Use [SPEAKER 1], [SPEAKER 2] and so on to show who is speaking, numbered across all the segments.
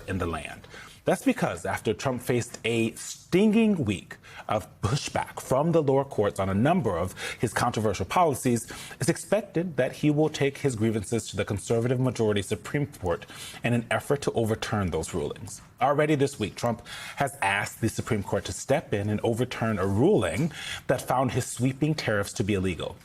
[SPEAKER 1] in the land. That's because after Trump faced a stinging week of pushback from the lower courts on a number of his controversial policies, it's expected that he will take his grievances to the conservative majority Supreme Court in an effort to overturn those rulings. Already this week, Trump has asked the Supreme Court to step in and overturn a ruling that found his sweeping tariffs to be illegal.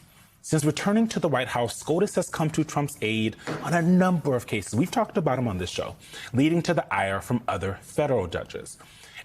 [SPEAKER 1] Since returning to the White House, SCOTUS has come to Trump's aid on a number of cases. We've talked about him on this show, leading to the ire from other federal judges.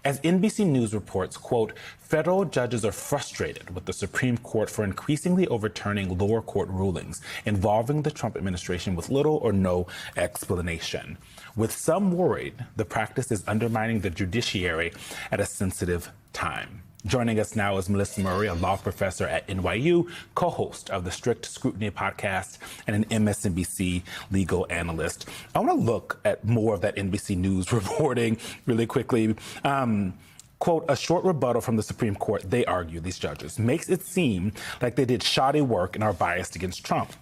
[SPEAKER 1] As NBC News reports, quote, federal judges are frustrated with the Supreme Court for increasingly overturning lower court rulings involving the Trump administration with little or no explanation. With some worried, the practice is undermining the judiciary at a sensitive time. Joining us now is Melissa Murray, a law professor at NYU, co-host of the Strict Scrutiny podcast, and an MSNBC legal analyst. I want to look at more of that NBC News reporting really quickly. Quote, a short rebuttal from the Supreme Court, they argue, these judges, makes it seem like they did shoddy work and are biased against Trump.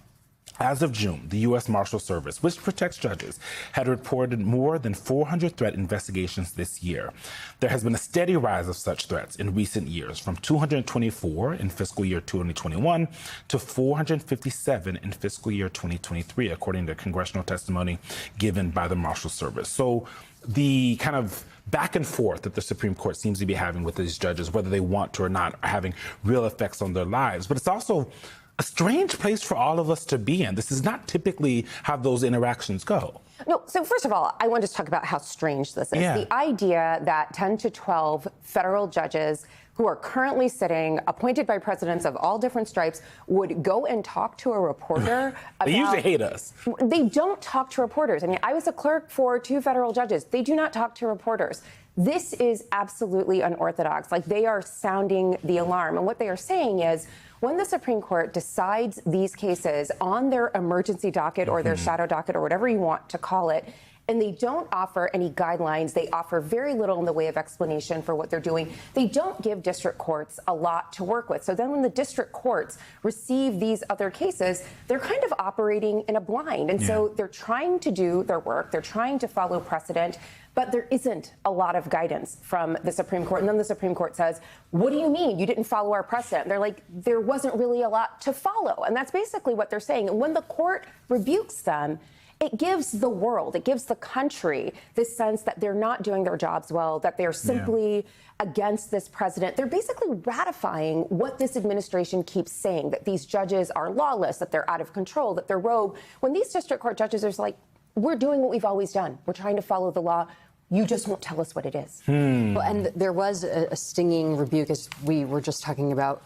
[SPEAKER 1] As of June, the U.S. Marshal Service, which protects judges, had reported more than 400 threat investigations this year. There has been a steady rise of such threats in recent years, from 224 in fiscal year 2021 to 457 in fiscal year 2023, according to congressional testimony given by the Marshal Service. So the kind of back and forth that the Supreme Court seems to be having with these judges, whether they want to or not, are having real effects on their lives. But it's also a strange place for all of us to be in. This is not typically how those interactions go.
[SPEAKER 2] No, so first of all, I want to talk about how strange this is. Yeah. The idea that 10 to 12 federal judges who are currently sitting, appointed by presidents of all different stripes, would go and talk to a reporter about...
[SPEAKER 1] They usually hate us.
[SPEAKER 2] They don't talk to reporters. I mean, I was a clerk for 2 federal judges. They do not talk to reporters. This is absolutely unorthodox. Like, they are sounding the alarm. And what they are saying is, when the Supreme Court decides these cases on their emergency docket or their shadow docket or whatever you want to call it, and they don't offer any guidelines, they offer very little in the way of explanation for what they're doing, they don't give district courts a lot to work with. So then when the district courts receive these other cases, they're kind of operating in a blind. And so they're trying to do their work, they're trying to follow precedent, but there isn't a lot of guidance from the Supreme Court. And then the Supreme Court says, what do you mean you didn't follow our precedent? And they're like, there wasn't really a lot to follow. And that's basically what they're saying. And when the court rebukes them, it gives the world, it gives the country this sense that they're not doing their jobs well, that they're simply against this president. They're basically ratifying what this administration keeps saying, that these judges are lawless, that they're out of control, that they're rogue. When these district court judges are like, we're doing what we've always done. We're trying to follow the law. You just won't tell us what it is.
[SPEAKER 3] Well, and there was a stinging rebuke, as we were just talking about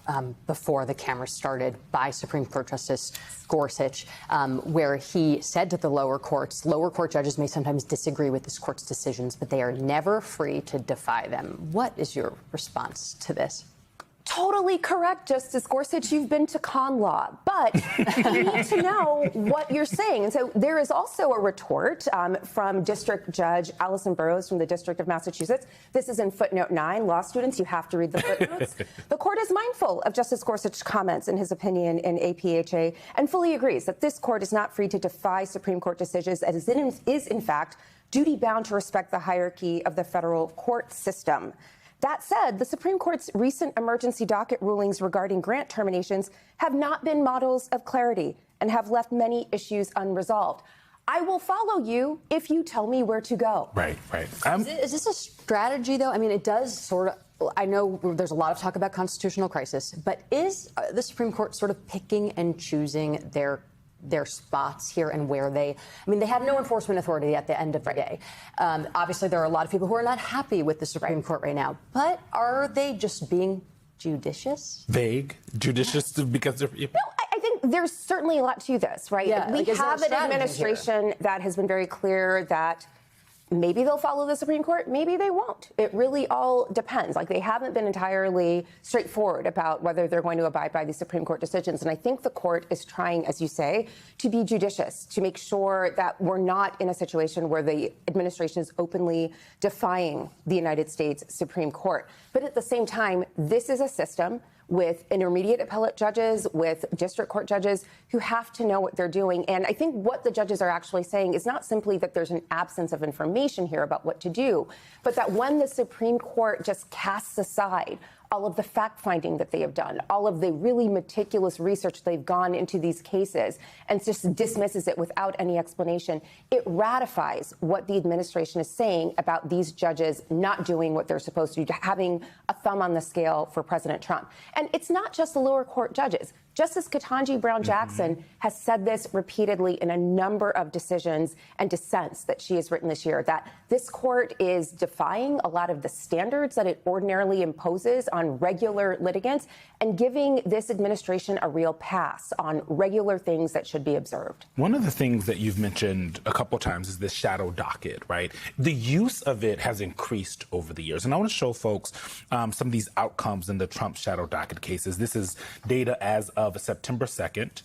[SPEAKER 3] before the camera started, by Supreme Court Justice Gorsuch, where he said to the lower court judges may sometimes disagree with this court's decisions, but they are never free to defy them. What is your response to this?
[SPEAKER 2] Totally correct, Justice Gorsuch. You've been to con law, but you need to know what you're saying. And so there is also a retort from District Judge Allison Burroughs from the District of Massachusetts. This is in footnote 9. Law students, you have to read the footnotes. The court is mindful of Justice Gorsuch's comments in his opinion in APHA and fully agrees that this court is not free to defy Supreme Court decisions as it is, in fact, duty-bound to respect the hierarchy of the federal court system. That said, the Supreme Court's recent emergency docket rulings regarding grant terminations have not been models of clarity and have left many issues unresolved. I will follow you if you tell me where to go.
[SPEAKER 1] Right.
[SPEAKER 3] Is this a strategy, though? I mean, it does sort of, I know there's a lot of talk about constitutional crisis, but is the Supreme Court sort of picking and choosing their spots here and where they have no enforcement authority at the end of the day. Obviously, there are a lot of people who are not happy with the Supreme Court right now, but are they just being judicious?
[SPEAKER 1] Vague, judicious because they're...
[SPEAKER 2] No, I think there's certainly a lot to this, right?
[SPEAKER 3] Yeah,
[SPEAKER 2] we have an administration that has been very clear that maybe they'll follow the Supreme Court, maybe they won't. It really all depends. Like, they haven't been entirely straightforward about whether they're going to abide by these Supreme Court decisions. And I think the court is trying, as you say, to be judicious, to make sure that we're not in a situation where the administration is openly defying the United States Supreme Court. But at the same time, this is a system with intermediate appellate judges, with district court judges who have to know what they're doing. And I think what the judges are actually saying is not simply that there's an absence of information here about what to do, but that when the Supreme Court just casts aside all of the fact-finding that they have done, all of the really meticulous research they've gone into these cases, and just dismisses it without any explanation, it ratifies what the administration is saying about these judges not doing what they're supposed to do, having a thumb on the scale for President Trump. And it's not just the lower court judges. Justice Ketanji Brown Jackson has said this repeatedly in a number of decisions and dissents that she has written this year, that this court is defying a lot of the standards that it ordinarily imposes on regular litigants and giving this administration a real pass on regular things that should be observed.
[SPEAKER 1] One of the things that you've mentioned a couple of times is this shadow docket, right? The use of it has increased over the years. And I want to show folks some of these outcomes in the Trump shadow docket cases. This is data as of September 2nd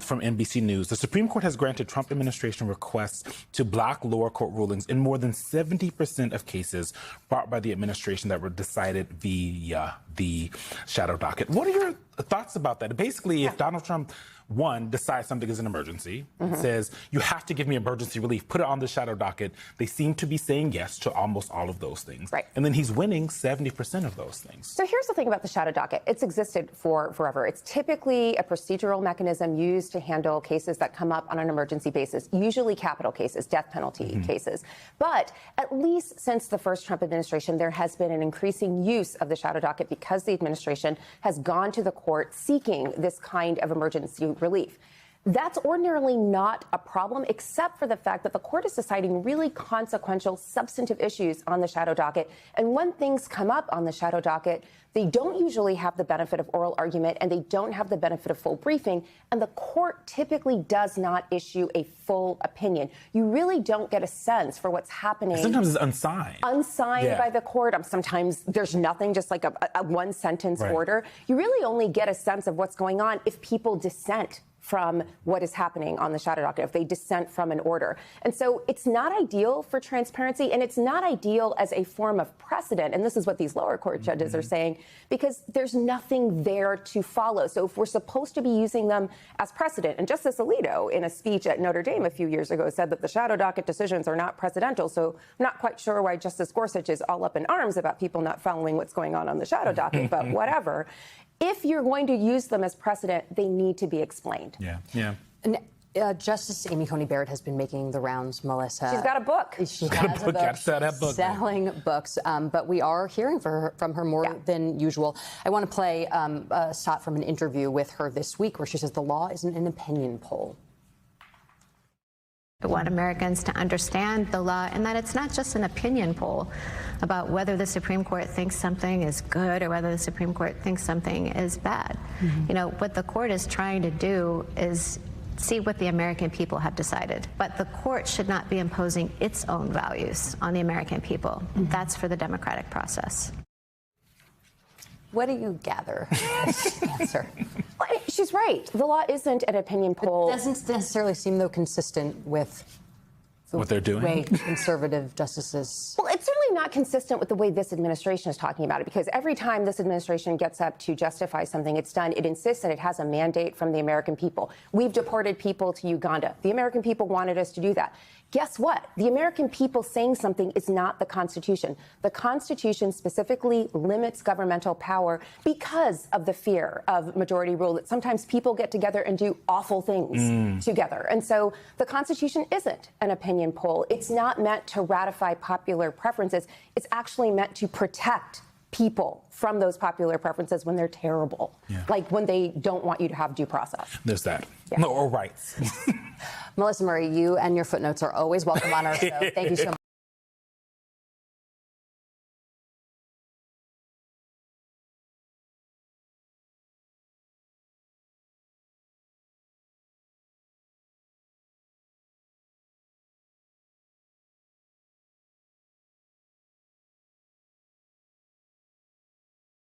[SPEAKER 1] from NBC News. The Supreme Court has granted Trump administration requests to block lower court rulings in more than 70% of cases brought by the administration that were decided via the shadow docket. What are your thoughts about that? Basically, if Donald Trump, one, decides something is an emergency, says, you have to give me emergency relief, put it on the shadow docket, they seem to be saying yes to almost all of those things.
[SPEAKER 2] Right.
[SPEAKER 1] And then he's winning 70% of those things.
[SPEAKER 2] So here's the thing about the shadow docket. It's existed for forever. It's typically a procedural mechanism used to handle cases that come up on an emergency basis, usually capital cases, death penalty cases. But at least since the first Trump administration, there has been an increasing use of the shadow docket because the administration has gone to the court seeking this kind of emergency relief. That's ordinarily not a problem, except for the fact that the court is deciding really consequential, substantive issues on the shadow docket. And when things come up on the shadow docket, they don't usually have the benefit of oral argument and they don't have the benefit of full briefing. And the court typically does not issue a full opinion. You really don't get a sense for what's happening.
[SPEAKER 1] Sometimes it's unsigned.
[SPEAKER 2] Unsigned by the court. Sometimes there's nothing, just like a one-sentence order. You really only get a sense of what's going on if people dissent from what is happening on the shadow docket, if they dissent from an order. And so it's not ideal for transparency, and it's not ideal as a form of precedent. And this is what these lower court judges are saying, because there's nothing there to follow. So if we're supposed to be using them as precedent, and Justice Alito, in a speech at Notre Dame a few years ago, said that the shadow docket decisions are not precedential. So I'm not quite sure why Justice Gorsuch is all up in arms about people not following what's going on the shadow docket, but whatever. If you're going to use them as precedent, they need to be explained.
[SPEAKER 1] Yeah.
[SPEAKER 3] And, Justice Amy Coney Barrett has been making the rounds, Melissa.
[SPEAKER 2] She's got a book.
[SPEAKER 3] She has a book.
[SPEAKER 1] Gotta sell that book.
[SPEAKER 3] Selling books, but we are hearing from her more than usual. I want to play a shot from an interview with her this week where she says the law isn't an opinion poll.
[SPEAKER 4] I want Americans to understand the law and that it's not just an opinion poll about whether the Supreme Court thinks something is good or whether the Supreme Court thinks something is bad. You know, what the court is trying to do is see what the American people have decided. But the court should not be imposing its own values on the American people. That's for the democratic process.
[SPEAKER 3] What do you gather this answer?
[SPEAKER 2] Well, she's right. The law isn't an opinion poll.
[SPEAKER 3] It doesn't necessarily seem, though, consistent with
[SPEAKER 1] what they're doing.
[SPEAKER 3] The way conservative justices.
[SPEAKER 2] Well, it's certainly not consistent with the way this administration is talking about it, because every time this administration gets up to justify something it's done, it insists that it has a mandate from the American people. We've deported people to Uganda. The American people wanted us to do that. Guess what? The American people saying something is not the Constitution. The Constitution specifically limits governmental power because of the fear of majority rule, that sometimes people get together and do awful things together. And so the Constitution isn't an opinion poll. It's not meant to ratify popular preferences. It's actually meant to protect people from those popular preferences when they're terrible, like when they don't want you to have due process.
[SPEAKER 1] There's that. No, or rights.
[SPEAKER 3] Melissa Murray, you and your footnotes are always welcome on our show. Thank you so much.